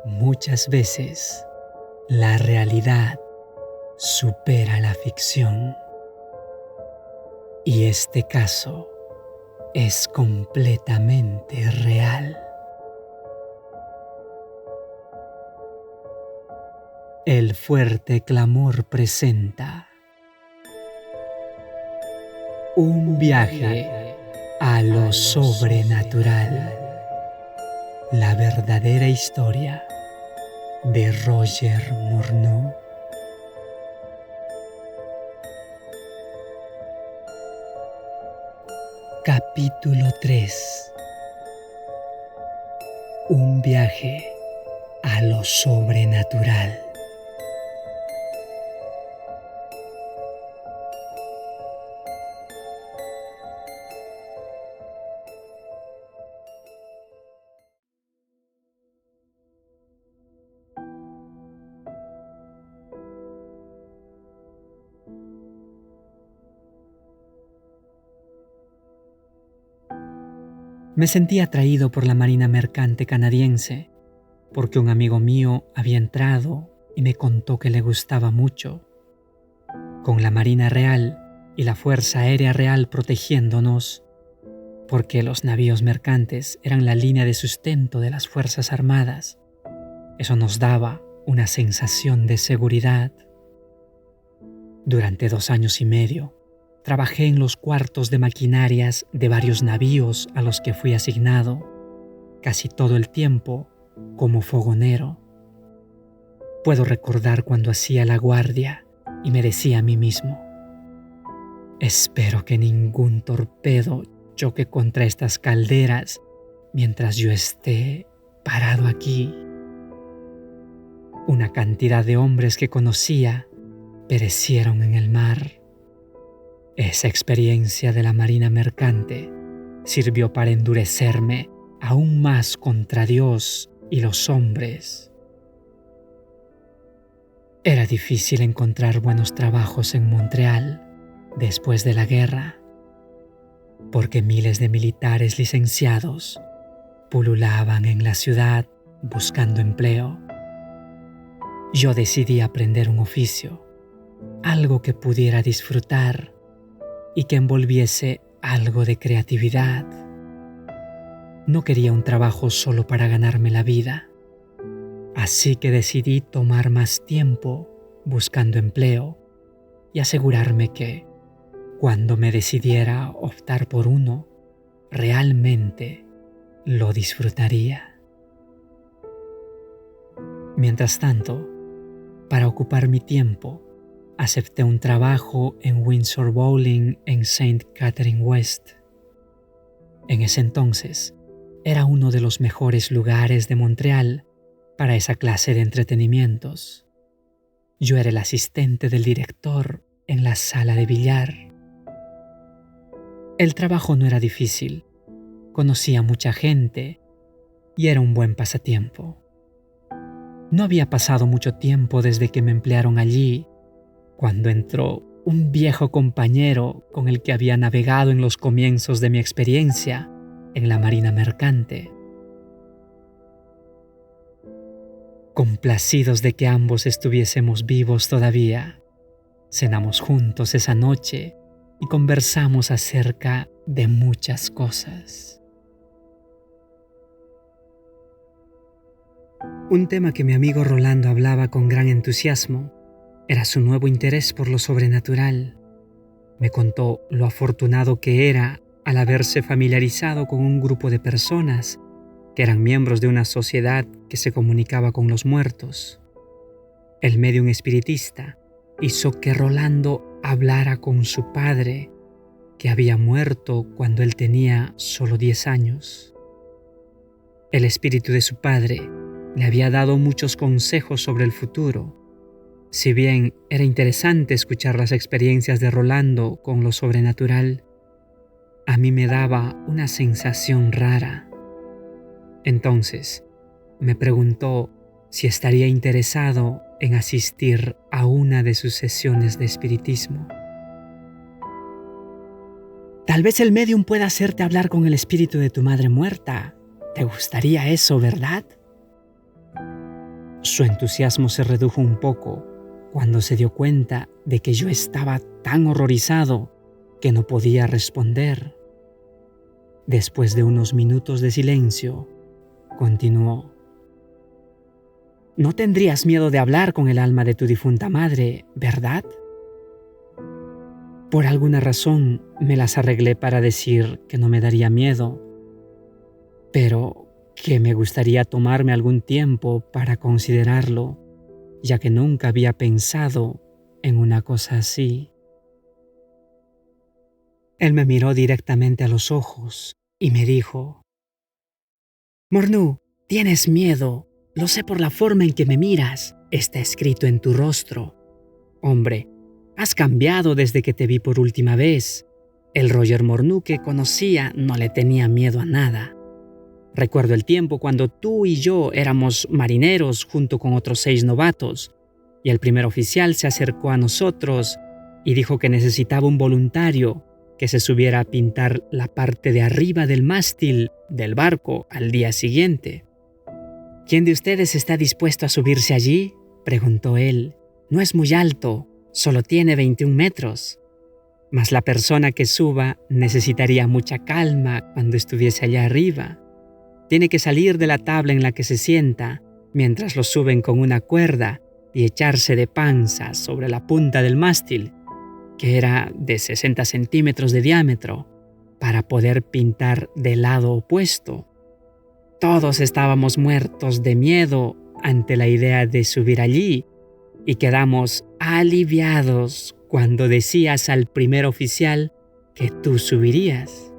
Muchas veces, la realidad supera la ficción. Y este caso es completamente real. El Fuerte Clamor presenta un viaje a lo sobrenatural. La verdadera historia de Roger Morneau. Capítulo 3. Un viaje a lo sobrenatural. Me sentí atraído por la Marina Mercante canadiense, porque un amigo mío había entrado y me contó que le gustaba mucho. Con la Marina Real y la Fuerza Aérea Real protegiéndonos, porque los navíos mercantes eran la línea de sustento de las Fuerzas Armadas, eso nos daba una sensación de seguridad. Durante 2 años y medio, trabajé en los cuartos de maquinarias de varios navíos a los que fui asignado, casi todo el tiempo como fogonero. Puedo recordar cuando hacía la guardia y me decía a mí mismo: espero que ningún torpedo choque contra estas calderas mientras yo esté parado aquí. Una cantidad de hombres que conocía perecieron en el mar. Esa experiencia de la Marina Mercante sirvió para endurecerme aún más contra Dios y los hombres. Era difícil encontrar buenos trabajos en Montreal después de la guerra, porque miles de militares licenciados pululaban en la ciudad buscando empleo. Yo decidí aprender un oficio, algo que pudiera disfrutar y que envolviese algo de creatividad. No quería un trabajo solo para ganarme la vida, así que decidí tomar más tiempo buscando empleo y asegurarme que, cuando me decidiera optar por uno, realmente lo disfrutaría. Mientras tanto, para ocupar mi tiempo, acepté un trabajo en Windsor Bowling en St. Catherine West. En ese entonces, era uno de los mejores lugares de Montreal para esa clase de entretenimientos. Yo era el asistente del director en la sala de billar. El trabajo no era difícil, conocía a mucha gente y era un buen pasatiempo. No había pasado mucho tiempo desde que me emplearon allí cuando entró un viejo compañero con el que había navegado en los comienzos de mi experiencia en la Marina Mercante. Complacidos de que ambos estuviésemos vivos todavía, cenamos juntos esa noche y conversamos acerca de muchas cosas. Un tema que mi amigo Rolando hablaba con gran entusiasmo era su nuevo interés por lo sobrenatural. Me contó lo afortunado que era al haberse familiarizado con un grupo de personas que eran miembros de una sociedad que se comunicaba con los muertos. El médium espiritista hizo que Rolando hablara con su padre, que había muerto cuando él tenía solo 10 años. El espíritu de su padre le había dado muchos consejos sobre el futuro. Si bien era interesante escuchar las experiencias de Rolando con lo sobrenatural, a mí me daba una sensación rara. Entonces, me preguntó si estaría interesado en asistir a una de sus sesiones de espiritismo. Tal vez el médium pueda hacerte hablar con el espíritu de tu madre muerta. ¿Te gustaría eso, verdad? Su entusiasmo se redujo un poco cuando se dio cuenta de que yo estaba tan horrorizado que no podía responder. Después de unos minutos de silencio, continuó: No tendrías miedo de hablar con el alma de tu difunta madre, ¿verdad? Por alguna razón me las arreglé para decir que no me daría miedo, pero que me gustaría tomarme algún tiempo para considerarlo, ya que nunca había pensado en una cosa así. Él me miró directamente a los ojos y me dijo: Mornú, tienes miedo. Lo sé por la forma en que me miras. Está escrito en tu rostro. Hombre, has cambiado desde que te vi por última vez. El Roger Mornú que conocía no le tenía miedo a nada. Recuerdo el tiempo cuando tú y yo éramos marineros junto con otros 6 novatos, y el primer oficial se acercó a nosotros y dijo que necesitaba un voluntario que se subiera a pintar la parte de arriba del mástil del barco al día siguiente. ¿Quién de ustedes está dispuesto a subirse allí?, preguntó él. No es muy alto, solo tiene 21 metros. Mas la persona que suba necesitaría mucha calma cuando estuviese allá arriba. Tiene que salir de la tabla en la que se sienta mientras lo suben con una cuerda y echarse de panza sobre la punta del mástil, que era de 60 centímetros de diámetro, para poder pintar del lado opuesto. Todos estábamos muertos de miedo ante la idea de subir allí y quedamos aliviados cuando decías al primer oficial que tú subirías.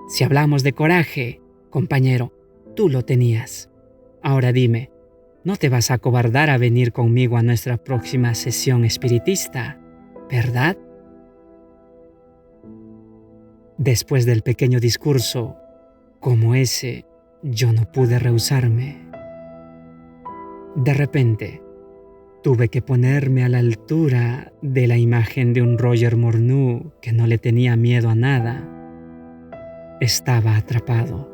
Si hablamos de coraje, compañero, tú lo tenías. Ahora dime, ¿no te vas a acobardar a venir conmigo a nuestra próxima sesión espiritista, verdad? Después del pequeño discurso como ese, yo no pude rehusarme. De repente, tuve que ponerme a la altura de la imagen de un Roger Mornú que no le tenía miedo a nada. Estaba atrapado.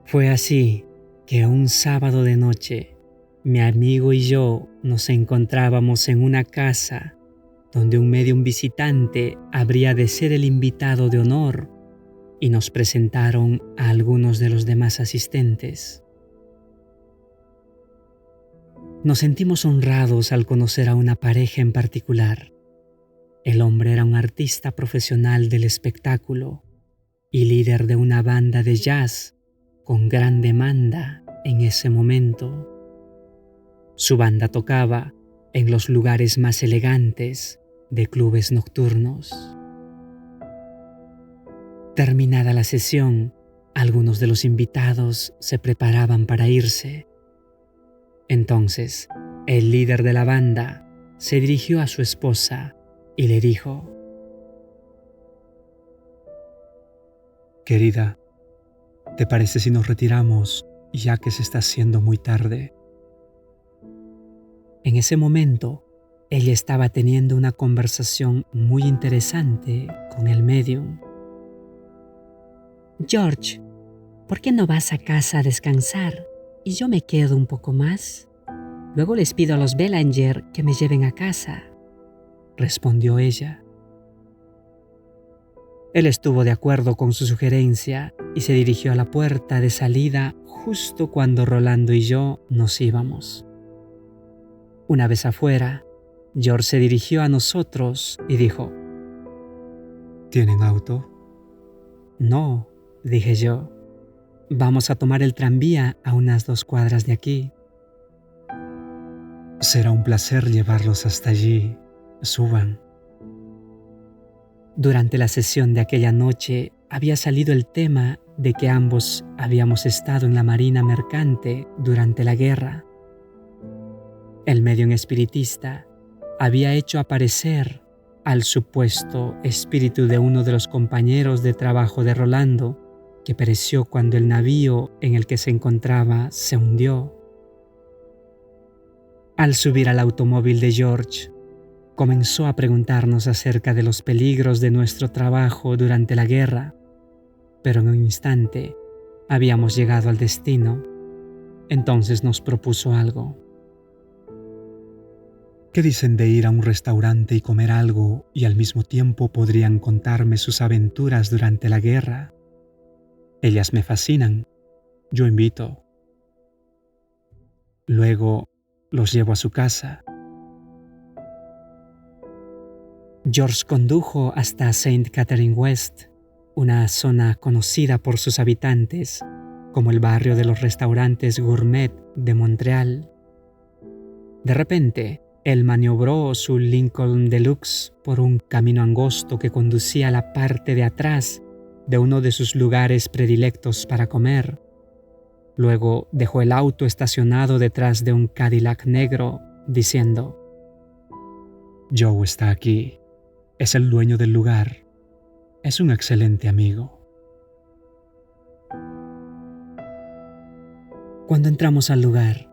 Fue así que un sábado de noche, mi amigo y yo nos encontrábamos en una casa donde un medium visitante habría de ser el invitado de honor, y nos presentaron a algunos de los demás asistentes. Nos sentimos honrados al conocer a una pareja en particular. El hombre era un artista profesional del espectáculo y líder de una banda de jazz con gran demanda en ese momento. Su banda tocaba en los lugares más elegantes de clubes nocturnos. Terminada la sesión, algunos de los invitados se preparaban para irse. Entonces, el líder de la banda se dirigió a su esposa y le dijo: Querida, ¿te parece si nos retiramos ya que se está haciendo muy tarde? En ese momento, ella estaba teniendo una conversación muy interesante con el medium. George, ¿por qué no vas a casa a descansar y yo me quedo un poco más? Luego les pido a los Belanger que me lleven a casa, respondió ella. Él estuvo de acuerdo con su sugerencia y se dirigió a la puerta de salida justo cuando Rolando y yo nos íbamos. Una vez afuera, George se dirigió a nosotros y dijo: ¿Tienen auto? No, dije yo. Vamos a tomar el tranvía a unas 2 cuadras de aquí. Será un placer llevarlos hasta allí. Suban. Durante la sesión de aquella noche había salido el tema de que ambos habíamos estado en la marina mercante durante la guerra. El medium espiritista había hecho aparecer al supuesto espíritu de uno de los compañeros de trabajo de Rolando, que pereció cuando el navío en el que se encontraba se hundió. Al subir al automóvil de George, comenzó a preguntarnos acerca de los peligros de nuestro trabajo durante la guerra, pero en un instante habíamos llegado al destino. Entonces nos propuso algo. ¿Qué dicen de ir a un restaurante y comer algo y al mismo tiempo podrían contarme sus aventuras durante la guerra? Ellas me fascinan. Yo invito. Luego los llevo a su casa. George condujo hasta St. Catherine West, una zona conocida por sus habitantes como el barrio de los restaurantes gourmet de Montreal. De repente, él maniobró su Lincoln Deluxe por un camino angosto que conducía a la parte de atrás de uno de sus lugares predilectos para comer. Luego dejó el auto estacionado detrás de un Cadillac negro, diciendo: Joe está aquí. Es el dueño del lugar. Es un excelente amigo. Cuando entramos al lugar,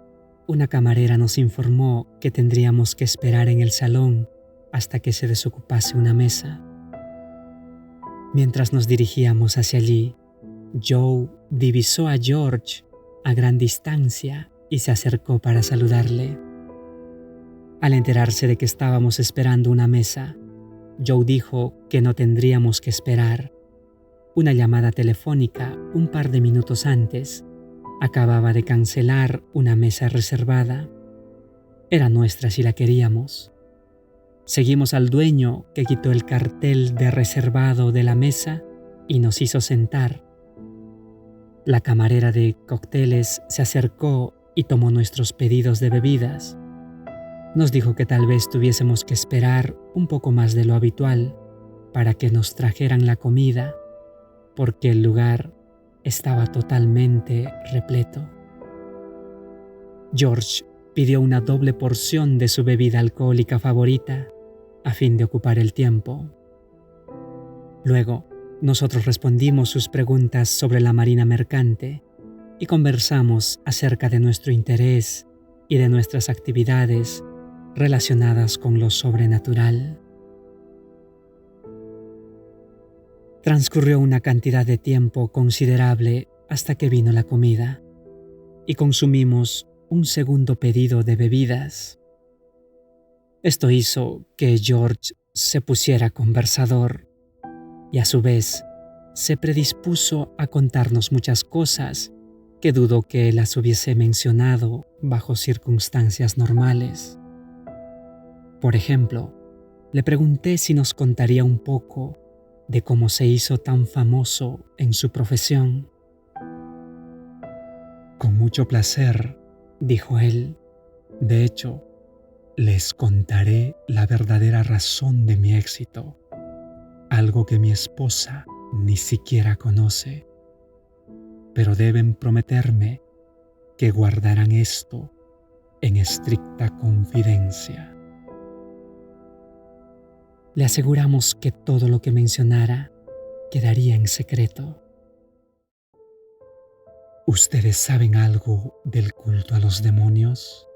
una camarera nos informó que tendríamos que esperar en el salón hasta que se desocupase una mesa. Mientras nos dirigíamos hacia allí, Joe divisó a George a gran distancia y se acercó para saludarle. Al enterarse de que estábamos esperando una mesa, Joe dijo que no tendríamos que esperar. Una llamada telefónica un par de minutos antes acababa de cancelar una mesa reservada. Era nuestra si la queríamos. Seguimos al dueño, que quitó el cartel de reservado de la mesa y nos hizo sentar. La camarera de cócteles se acercó y tomó nuestros pedidos de bebidas. Nos dijo que tal vez tuviésemos que esperar un poco más de lo habitual para que nos trajeran la comida, porque el lugar estaba totalmente repleto. George pidió una doble porción de su bebida alcohólica favorita a fin de ocupar el tiempo. Luego, nosotros respondimos sus preguntas sobre la marina mercante y conversamos acerca de nuestro interés y de nuestras actividades relacionadas con lo sobrenatural. Transcurrió una cantidad de tiempo considerable hasta que vino la comida y consumimos un segundo pedido de bebidas. Esto hizo que George se pusiera conversador y a su vez se predispuso a contarnos muchas cosas que dudo que las hubiese mencionado bajo circunstancias normales. Por ejemplo, le pregunté si nos contaría un poco de cómo se hizo tan famoso en su profesión. Con mucho placer, dijo él. De hecho, les contaré la verdadera razón de mi éxito, algo que mi esposa ni siquiera conoce. Pero deben prometerme que guardarán esto en estricta confidencia. Le aseguramos que todo lo que mencionara quedaría en secreto. ¿Ustedes saben algo del culto a los demonios?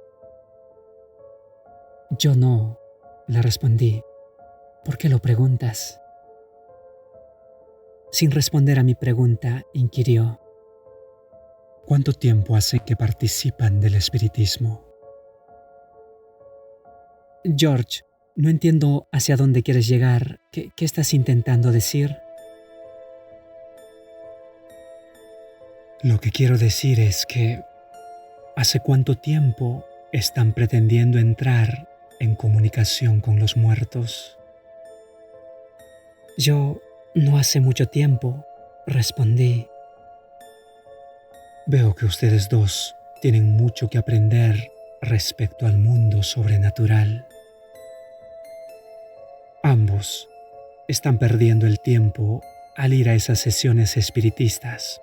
Yo no, le respondí. ¿Por qué lo preguntas? Sin responder a mi pregunta, inquirió: ¿Cuánto tiempo hace que participan del espiritismo? George, no entiendo hacia dónde quieres llegar. ¿Qué estás intentando decir? Lo que quiero decir es que ¿hace cuánto tiempo están pretendiendo entrar en comunicación con los muertos? Yo no hace mucho tiempo, respondí. Veo que ustedes dos tienen mucho que aprender respecto al mundo sobrenatural. Ambos están perdiendo el tiempo al ir a esas sesiones espiritistas.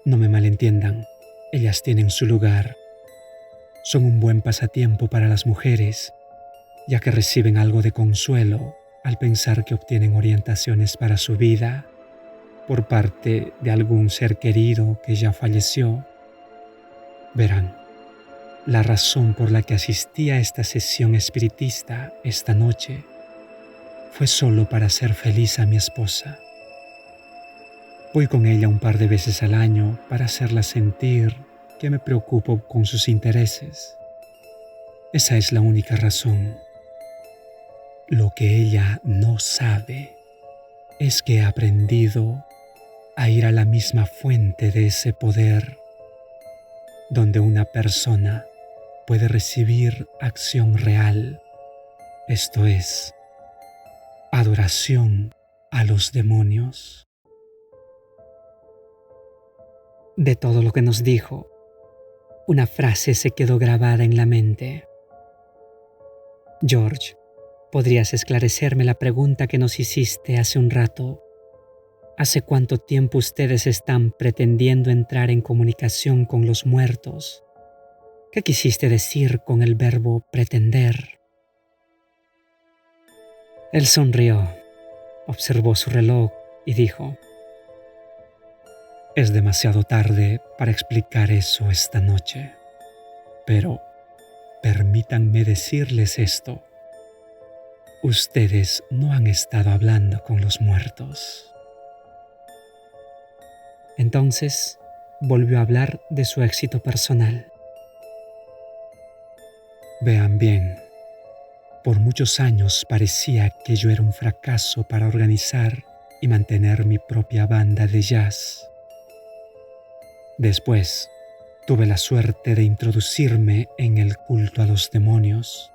No me malentiendan, ellas tienen su lugar. Son un buen pasatiempo para las mujeres, ya que reciben algo de consuelo al pensar que obtienen orientaciones para su vida por parte de algún ser querido que ya falleció. Verán, la razón por la que asistí a esta sesión espiritista esta noche fue solo para hacer feliz a mi esposa. Voy con ella un par de veces al año para hacerla sentir que me preocupo con sus intereses. Esa es la única razón. Lo que ella no sabe es que he aprendido a ir a la misma fuente de ese poder, donde una persona puede recibir acción real, esto es, adoración a los demonios. De todo lo que nos dijo, una frase se quedó grabada en la mente. George, ¿podrías esclarecerme la pregunta que nos hiciste hace un rato? ¿Hace cuánto tiempo ustedes están pretendiendo entrar en comunicación con los muertos? ¿Qué quisiste decir con el verbo pretender? Él sonrió, observó su reloj y dijo: Es demasiado tarde para explicar eso esta noche, pero permítanme decirles esto. Ustedes no han estado hablando con los muertos. Entonces volvió a hablar de su éxito personal. Vean bien, por muchos años parecía que yo era un fracaso para organizar y mantener mi propia banda de jazz. Después, tuve la suerte de introducirme en el culto a los demonios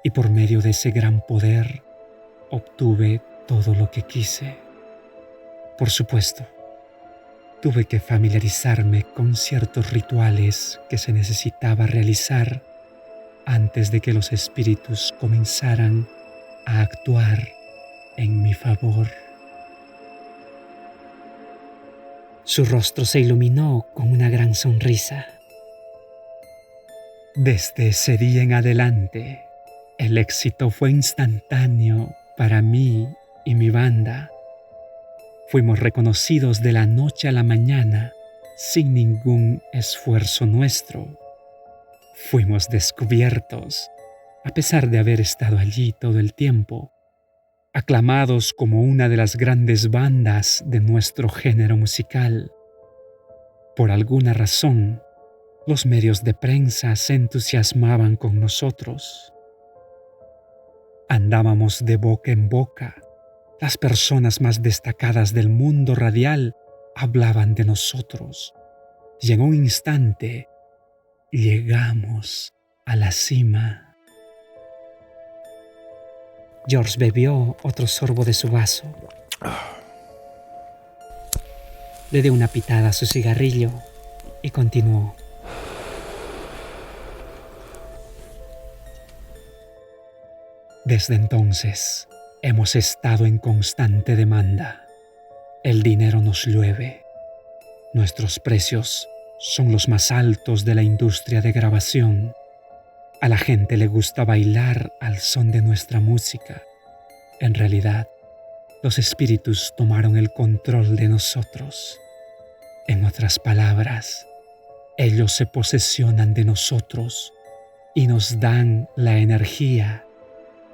y por medio de ese gran poder obtuve todo lo que quise. Por supuesto, tuve que familiarizarme con ciertos rituales que se necesitaba realizar antes de que los espíritus comenzaran a actuar en mi favor. Su rostro se iluminó con una gran sonrisa. Desde ese día en adelante, el éxito fue instantáneo para mí y mi banda. Fuimos reconocidos de la noche a la mañana sin ningún esfuerzo nuestro. Fuimos descubiertos, a pesar de haber estado allí todo el tiempo, aclamados como una de las grandes bandas de nuestro género musical. Por alguna razón, los medios de prensa se entusiasmaban con nosotros. Andábamos de boca en boca. Las personas más destacadas del mundo radial hablaban de nosotros. Y en un instante, llegamos a la cima. George bebió otro sorbo de su vaso. Le dio una pitada a su cigarrillo y continuó. Desde entonces, hemos estado en constante demanda. El dinero nos llueve. Nuestros precios son los más altos de la industria de grabación. A la gente le gusta bailar al son de nuestra música. En realidad, los espíritus tomaron el control de nosotros. En otras palabras, ellos se posesionan de nosotros y nos dan la energía,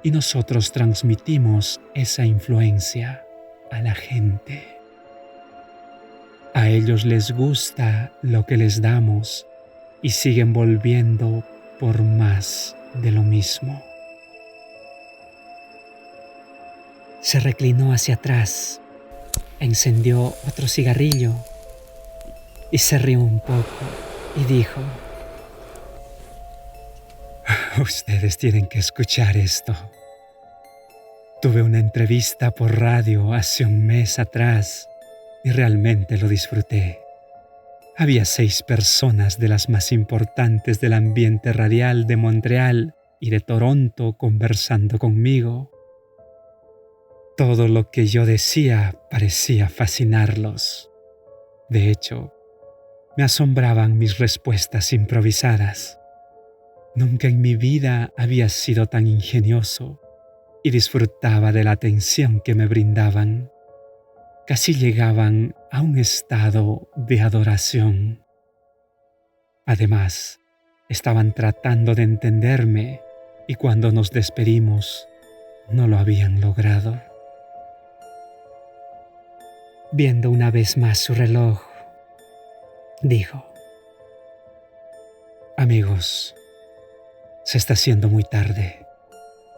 y nosotros transmitimos esa influencia a la gente. A ellos les gusta lo que les damos y siguen volviendo por más de lo mismo. Se reclinó hacia atrás, encendió otro cigarrillo y se rió un poco y dijo: Ustedes tienen que escuchar esto. Tuve una entrevista por radio hace un mes atrás y realmente lo disfruté. Había 6 personas de las más importantes del ambiente radial de Montreal y de Toronto conversando conmigo. Todo lo que yo decía parecía fascinarlos. De hecho, me asombraban mis respuestas improvisadas. Nunca en mi vida había sido tan ingenioso y disfrutaba de la atención que me brindaban. Casi llegaban a un estado de adoración. Además, Estaban tratando de entenderme y cuando nos despedimos no lo habían logrado. Viendo una vez más su reloj, dijo: Amigos, se está haciendo muy tarde.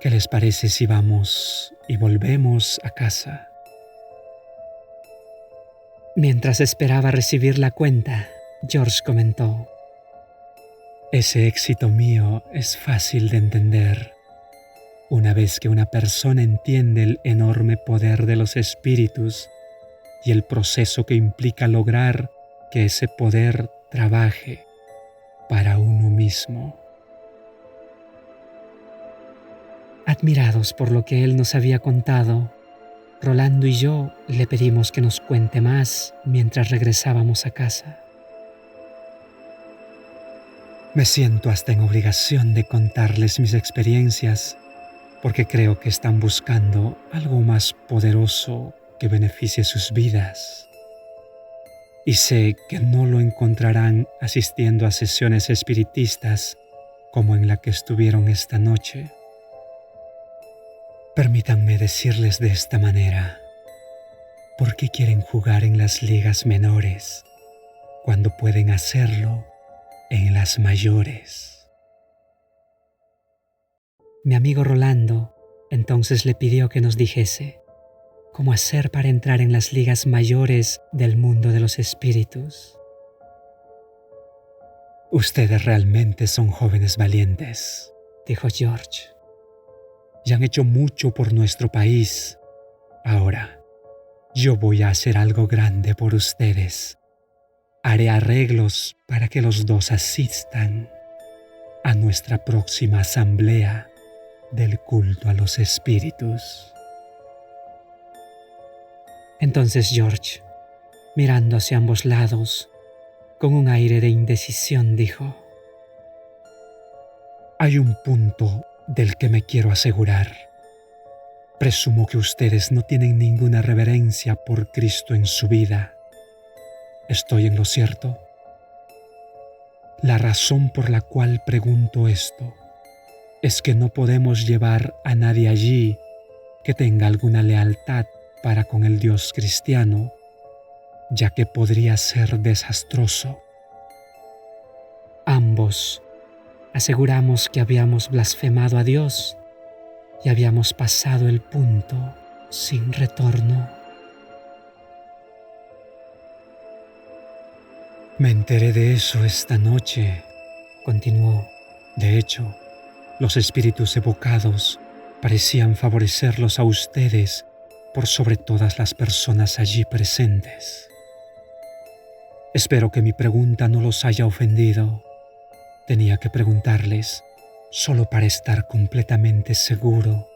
¿Qué les parece si vamos y volvemos a casa? Mientras esperaba recibir la cuenta, George comentó: Ese éxito mío es fácil de entender. Una vez que una persona entiende el enorme poder de los espíritus y el proceso que implica lograr que ese poder trabaje para uno mismo. Admirados por lo que él nos había contado, Rolando y yo le pedimos que nos cuente más mientras regresábamos a casa. Me siento hasta en obligación de contarles mis experiencias porque creo que están buscando algo más poderoso que beneficie sus vidas. Y sé que no lo encontrarán asistiendo a sesiones espiritistas como en la que estuvieron esta noche. Permítanme decirles de esta manera: ¿por qué quieren jugar en las ligas menores cuando pueden hacerlo en las mayores? Mi amigo Rolando entonces le pidió que nos dijese cómo hacer para entrar en las ligas mayores del mundo de los espíritus. Ustedes realmente son jóvenes valientes, dijo George. Ya han hecho mucho por nuestro país. Ahora, yo voy a hacer algo grande por ustedes. Haré arreglos para que los dos asistan a nuestra próxima asamblea del culto a los espíritus. Entonces George, mirando hacia ambos lados, con un aire de indecisión, dijo: Hay un punto del que me quiero asegurar. Presumo que ustedes no tienen ninguna reverencia por Cristo en su vida. ¿Estoy en lo cierto? La razón por la cual pregunto esto es que no podemos llevar a nadie allí que tenga alguna lealtad para con el Dios cristiano, ya que podría ser desastroso. Ambos aseguramos que habíamos blasfemado a Dios y habíamos pasado el punto sin retorno. Me enteré de eso esta noche, continuó. De hecho, los espíritus evocados parecían favorecerlos a ustedes por sobre todas las personas allí presentes. Espero que mi pregunta no los haya ofendido. Tenía que preguntarles solo para estar completamente seguro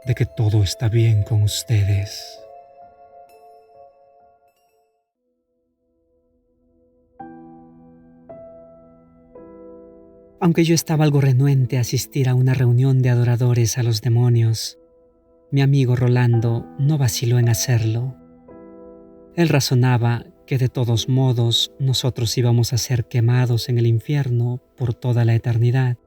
de que todo está bien con ustedes. Aunque yo estaba algo renuente a asistir a una reunión de adoradores a los demonios, mi amigo Rolando no vaciló en hacerlo. Él razonaba que de todos modos nosotros íbamos a ser quemados en el infierno por toda la eternidad.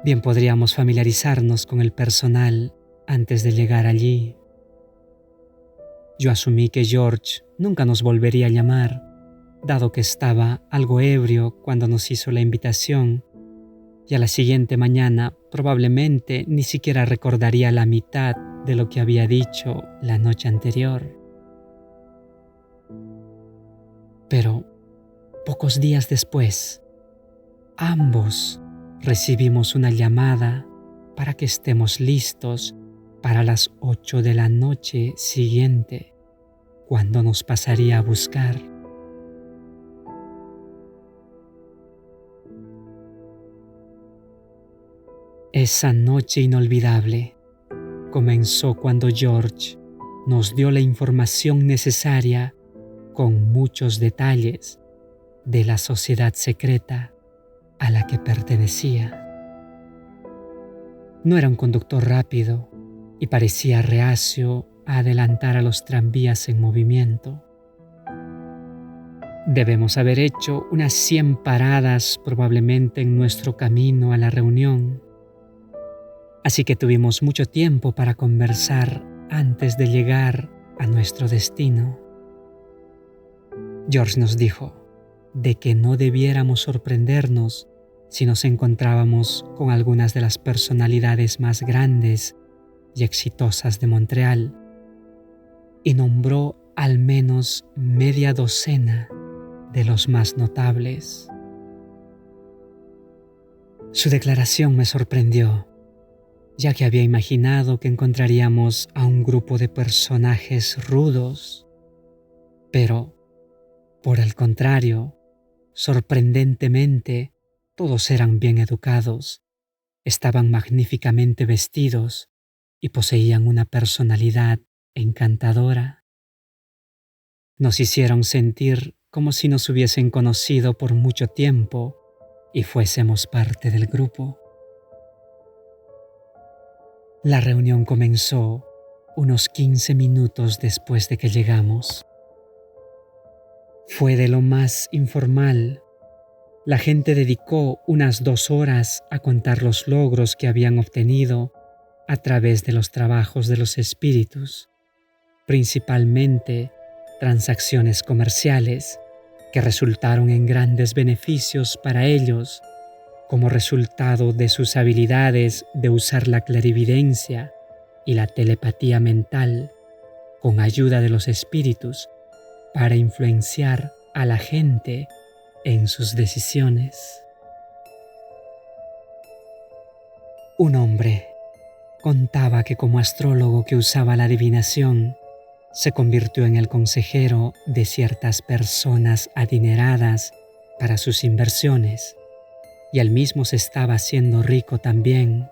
Bien podríamos familiarizarnos con el personal antes de llegar allí. Yo asumí que George nunca nos volvería a llamar, dado que estaba algo ebrio cuando nos hizo la invitación, y a la siguiente mañana probablemente ni siquiera recordaría la mitad de lo que había dicho la noche anterior. Pero pocos días después, ambos recibimos una llamada para que estemos listos para las 8 de la noche siguiente, cuando nos pasaría a buscar. Esa noche inolvidable comenzó cuando George nos dio la información necesaria con muchos detalles de la sociedad secreta a la que pertenecía. No era un conductor rápido y parecía reacio a adelantar a los tranvías en movimiento. Debemos haber hecho unas 100 paradas probablemente en nuestro camino a la reunión. Así que tuvimos mucho tiempo para conversar antes de llegar a nuestro destino. George nos dijo de que no debiéramos sorprendernos si nos encontrábamos con algunas de las personalidades más grandes y exitosas de Montreal, y nombró al menos media docena de los más notables. Su declaración me sorprendió, ya que había imaginado que encontraríamos a un grupo de personajes rudos, pero, por el contrario, sorprendentemente, todos eran bien educados, estaban magníficamente vestidos y poseían una personalidad encantadora. Nos hicieron sentir como si nos hubiesen conocido por mucho tiempo y fuésemos parte del grupo. La reunión comenzó unos 15 minutos después de que llegamos. Fue de lo más informal. La gente dedicó unas 2 horas a contar los logros que habían obtenido a través de los trabajos de los espíritus, principalmente transacciones comerciales que resultaron en grandes beneficios para ellos como resultado de sus habilidades de usar la clarividencia y la telepatía mental con ayuda de los espíritus para influenciar a la gente en sus decisiones. Un hombre contaba que como astrólogo que usaba la adivinación, se convirtió en el consejero de ciertas personas adineradas para sus inversiones, y él mismo se estaba haciendo rico también.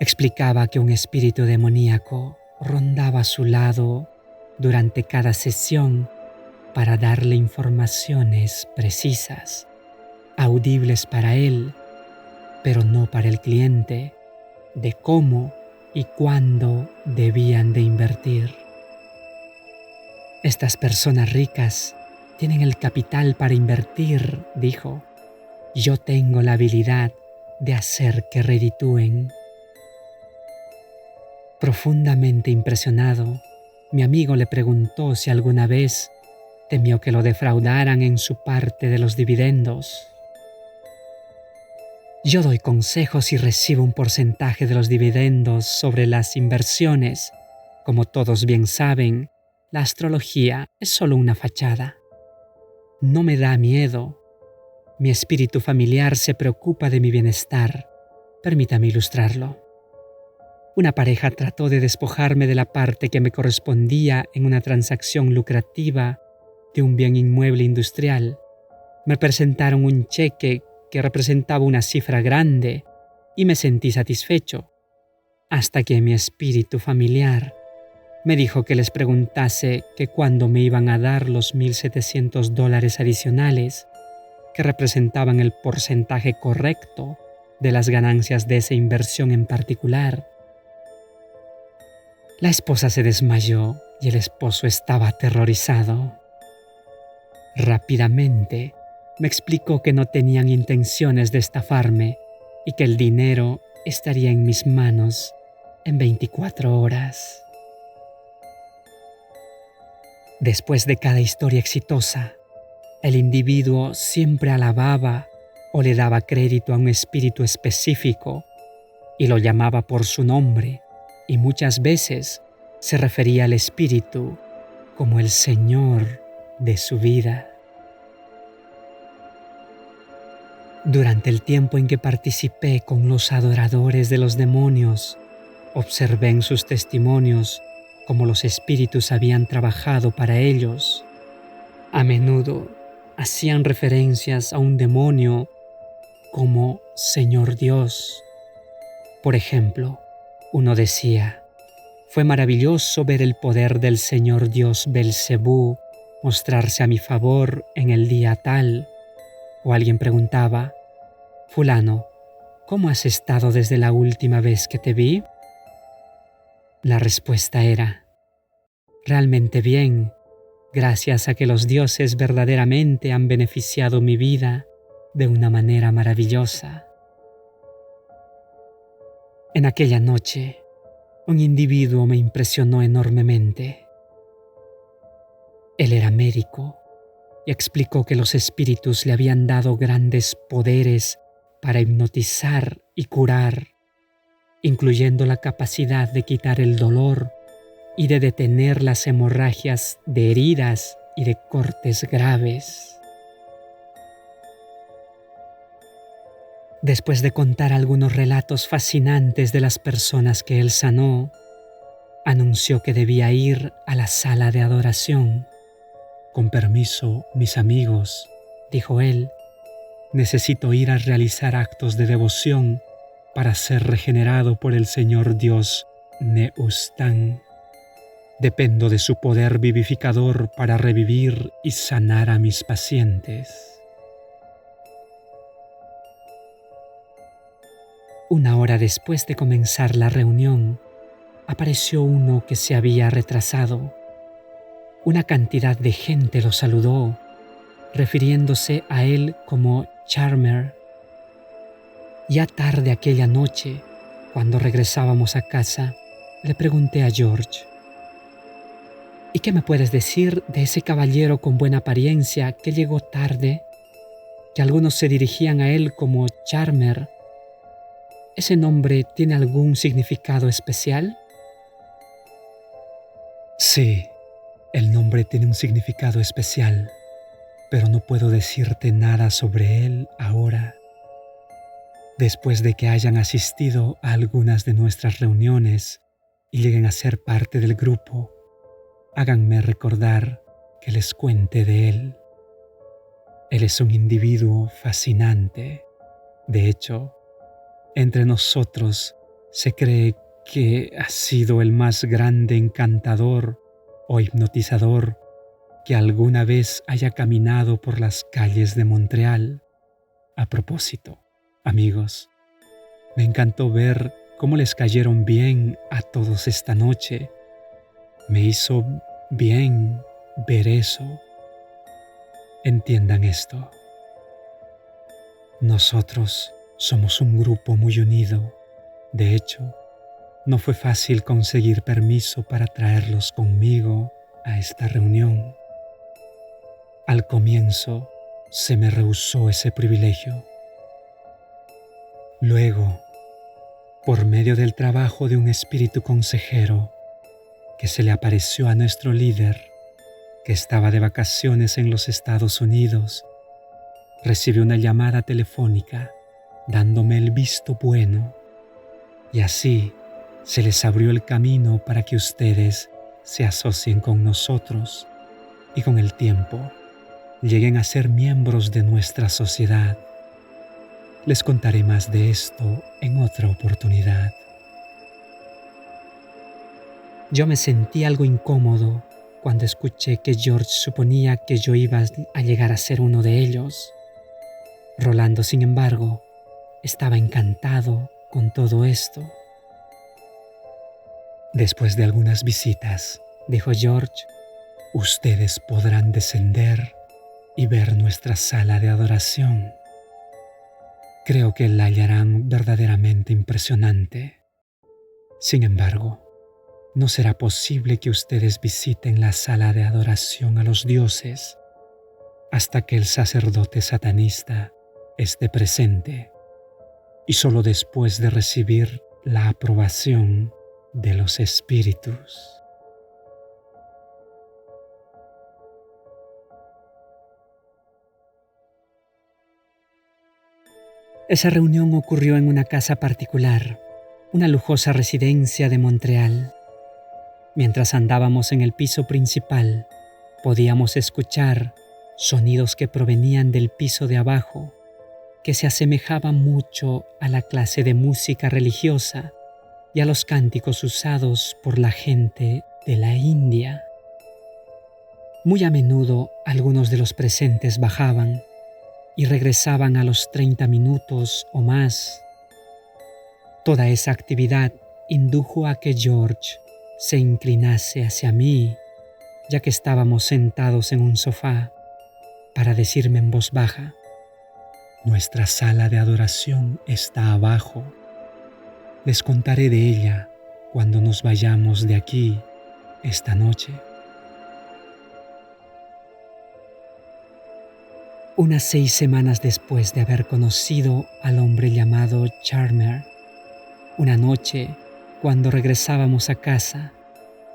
Explicaba que un espíritu demoníaco rondaba a su lado durante cada sesión para darle informaciones precisas, audibles para él, pero no para el cliente, de cómo y cuándo debían de invertir. Estas personas ricas tienen el capital para invertir, dijo. Yo tengo la habilidad de hacer que reditúen. Profundamente impresionado, mi amigo le preguntó si alguna vez temió que lo defraudaran en su parte de los dividendos. Yo doy consejos y recibo un porcentaje de los dividendos sobre las inversiones. Como todos bien saben, la astrología es solo una fachada. No me da miedo. Mi espíritu familiar se preocupa de mi bienestar. Permítame ilustrarlo. Una pareja trató de despojarme de la parte que me correspondía en una transacción lucrativa de un bien inmueble industrial. Me presentaron un cheque que representaba una cifra grande y me sentí satisfecho, hasta que mi espíritu familiar me dijo que les preguntase que cuándo me iban a dar los $1,700 adicionales que representaban el porcentaje correcto de las ganancias de esa inversión en particular. La esposa se desmayó y el esposo estaba aterrorizado. Rápidamente me explicó que no tenían intenciones de estafarme y que el dinero estaría en mis manos en 24 horas. Después de cada historia exitosa, el individuo siempre alababa o le daba crédito a un espíritu específico y lo llamaba por su nombre, y muchas veces se refería al espíritu como el Señor de su vida. Durante el tiempo en que participé con los adoradores de los demonios, observé en sus testimonios cómo los espíritus habían trabajado para ellos. A menudo hacían referencias a un demonio como Señor Dios. Por ejemplo, uno decía: fue maravilloso ver el poder del Señor Dios Belcebú mostrarse a mi favor en el día tal. O alguien preguntaba: fulano, ¿cómo has estado desde la última vez que te vi? La respuesta era: realmente bien, gracias a que los dioses verdaderamente han beneficiado mi vida de una manera maravillosa. En aquella noche, un individuo me impresionó enormemente. Él era médico y explicó que los espíritus le habían dado grandes poderes para hipnotizar y curar, incluyendo la capacidad de quitar el dolor y de detener las hemorragias de heridas y de cortes graves. Después de contar algunos relatos fascinantes de las personas que él sanó, anunció que debía ir a la sala de adoración. Con permiso, mis amigos, Dijo él, necesito ir a realizar actos de devoción para ser regenerado por el Señor Dios Nehushtan. Dependo de su poder vivificador para revivir y sanar a mis pacientes. Una hora después de comenzar la reunión, apareció uno que se había retrasado. Una cantidad de gente lo saludó, refiriéndose a él como Charmer. Ya tarde aquella noche, cuando regresábamos a casa, le pregunté a George: ¿y qué me puedes decir de ese caballero con buena apariencia que llegó tarde? Que algunos se dirigían a él como Charmer. ¿Ese nombre tiene algún significado especial? Sí, el nombre tiene un significado especial, pero no puedo decirte nada sobre él ahora. Después de que hayan asistido a algunas de nuestras reuniones y lleguen a ser parte del grupo, háganme recordar que les cuente de él. Él es un individuo fascinante. De hecho, entre nosotros se cree que ha sido el más grande encantador o hipnotizador que alguna vez haya caminado por las calles de Montreal. A propósito, amigos, me encantó ver cómo les cayeron bien a todos esta noche. Me hizo bien ver eso. Entiendan esto. Nosotros somos un grupo muy unido. De hecho, no fue fácil conseguir permiso para traerlos conmigo a esta reunión. Al comienzo se me rehusó ese privilegio. Luego, por medio del trabajo de un espíritu consejero que se le apareció a nuestro líder, que estaba de vacaciones en los Estados Unidos, recibí una llamada telefónica dándome el visto bueno, y así se les abrió el camino para que ustedes se asocien con nosotros y con el tiempo lleguen a ser miembros de nuestra sociedad. Les contaré más de esto en otra oportunidad. Yo me sentí algo incómodo cuando escuché que George suponía que yo iba a llegar a ser uno de ellos. Rolando, sin embargo, estaba encantado con todo esto. Después de algunas visitas, Dijo George, ustedes podrán descender y ver nuestra sala de adoración. Creo que la hallarán verdaderamente impresionante. Sin embargo, no será posible que ustedes visiten la sala de adoración a los dioses hasta que el sacerdote satanista esté presente, y solo después de recibir la aprobación de los espíritus. Esa reunión ocurrió en una casa particular, una lujosa residencia de Montreal. Mientras andábamos en el piso principal, podíamos escuchar sonidos que provenían del piso de abajo, que se asemejaban mucho a la clase de música religiosa y a los cánticos usados por la gente de la India. Muy a menudo algunos de los presentes bajaban y regresaban a los 30 minutos o más. Toda esa actividad indujo a que George se inclinase hacia mí ya que estábamos sentados en un sofá, para decirme en voz baja: nuestra sala de adoración está abajo. Les contaré de ella cuando nos vayamos de aquí esta noche. Unas 6 semanas después de haber conocido al hombre llamado Charmer, una noche, cuando regresábamos a casa,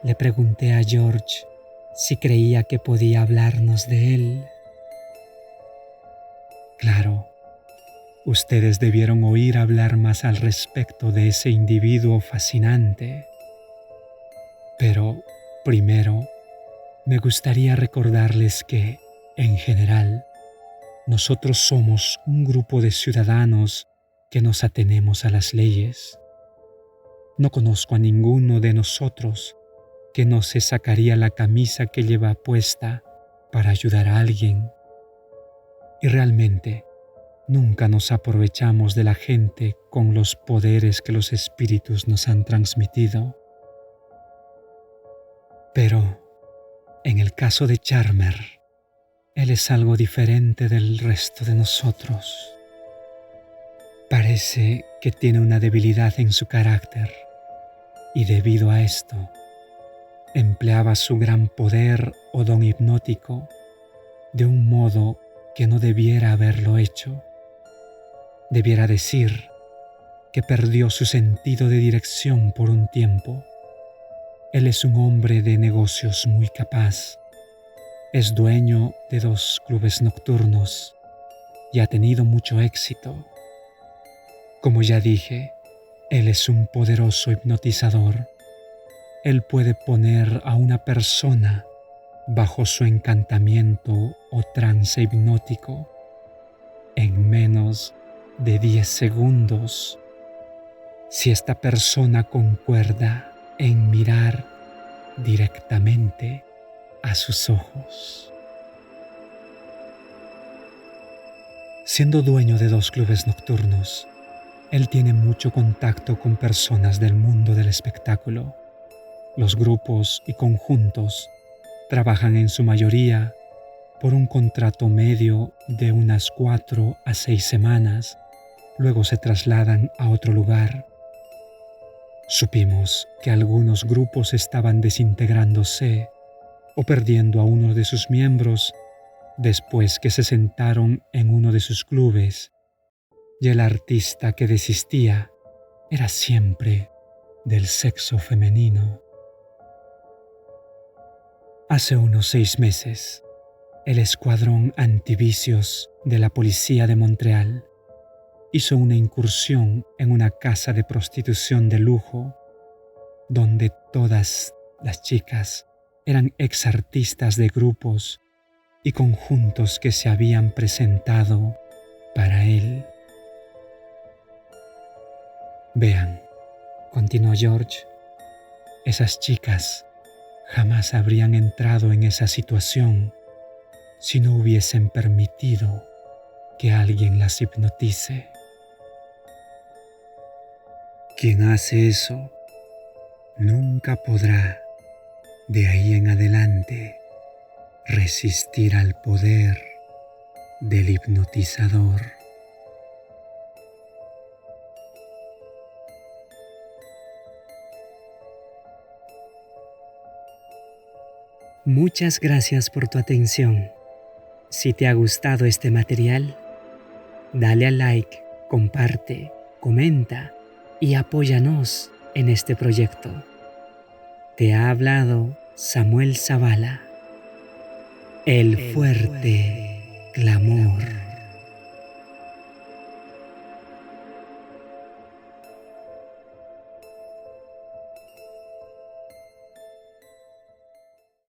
le pregunté a George si creía que podía hablarnos de él. Claro, ustedes debieron oír hablar más al respecto de ese individuo fascinante. Pero, primero, me gustaría recordarles que, en general, nosotros somos un grupo de ciudadanos que nos atenemos a las leyes. No conozco a ninguno de nosotros que no se sacaría la camisa que lleva puesta para ayudar a alguien. Y realmente, nunca nos aprovechamos de la gente con los poderes que los espíritus nos han transmitido. Pero, en el caso de Charmer, él es algo diferente del resto de nosotros. Parece que tiene una debilidad en su carácter y debido a esto, empleaba su gran poder o don hipnótico de un modo que no debiera haberlo hecho. Debiera decir que perdió su sentido de dirección por un tiempo. Él es un hombre de negocios muy capaz. Es dueño de 2 clubes nocturnos y ha tenido mucho éxito. Como ya dije, él es un poderoso hipnotizador. Él puede poner a una persona bajo su encantamiento o trance hipnótico en menos de 10 segundos. Si esta persona concuerda en mirar directamente a sus ojos. Siendo dueño de 2 clubes nocturnos, él tiene mucho contacto con personas del mundo del espectáculo. Los grupos y conjuntos trabajan en su mayoría por un contrato medio de unas 4 a 6 semanas, luego se trasladan a otro lugar. Supimos que algunos grupos estaban desintegrándose o perdiendo a uno de sus miembros después que se sentaron en uno de sus clubes, y el artista que desistía era siempre del sexo femenino. Hace unos 6 meses, el escuadrón antivicios de la policía de Montreal hizo una incursión en una casa de prostitución de lujo, donde todas las chicas eran exartistas de grupos y conjuntos que se habían presentado para él. Vean, continuó George, esas chicas jamás habrían entrado en esa situación si no hubiesen permitido que alguien las hipnotice. Quien hace eso nunca podrá, de ahí en adelante, resistir al poder del hipnotizador. Muchas gracias por tu atención. Si te ha gustado este material, dale al like, comparte, comenta y apóyanos en este proyecto. Te ha hablado Samuel Zavala, el fuerte clamor.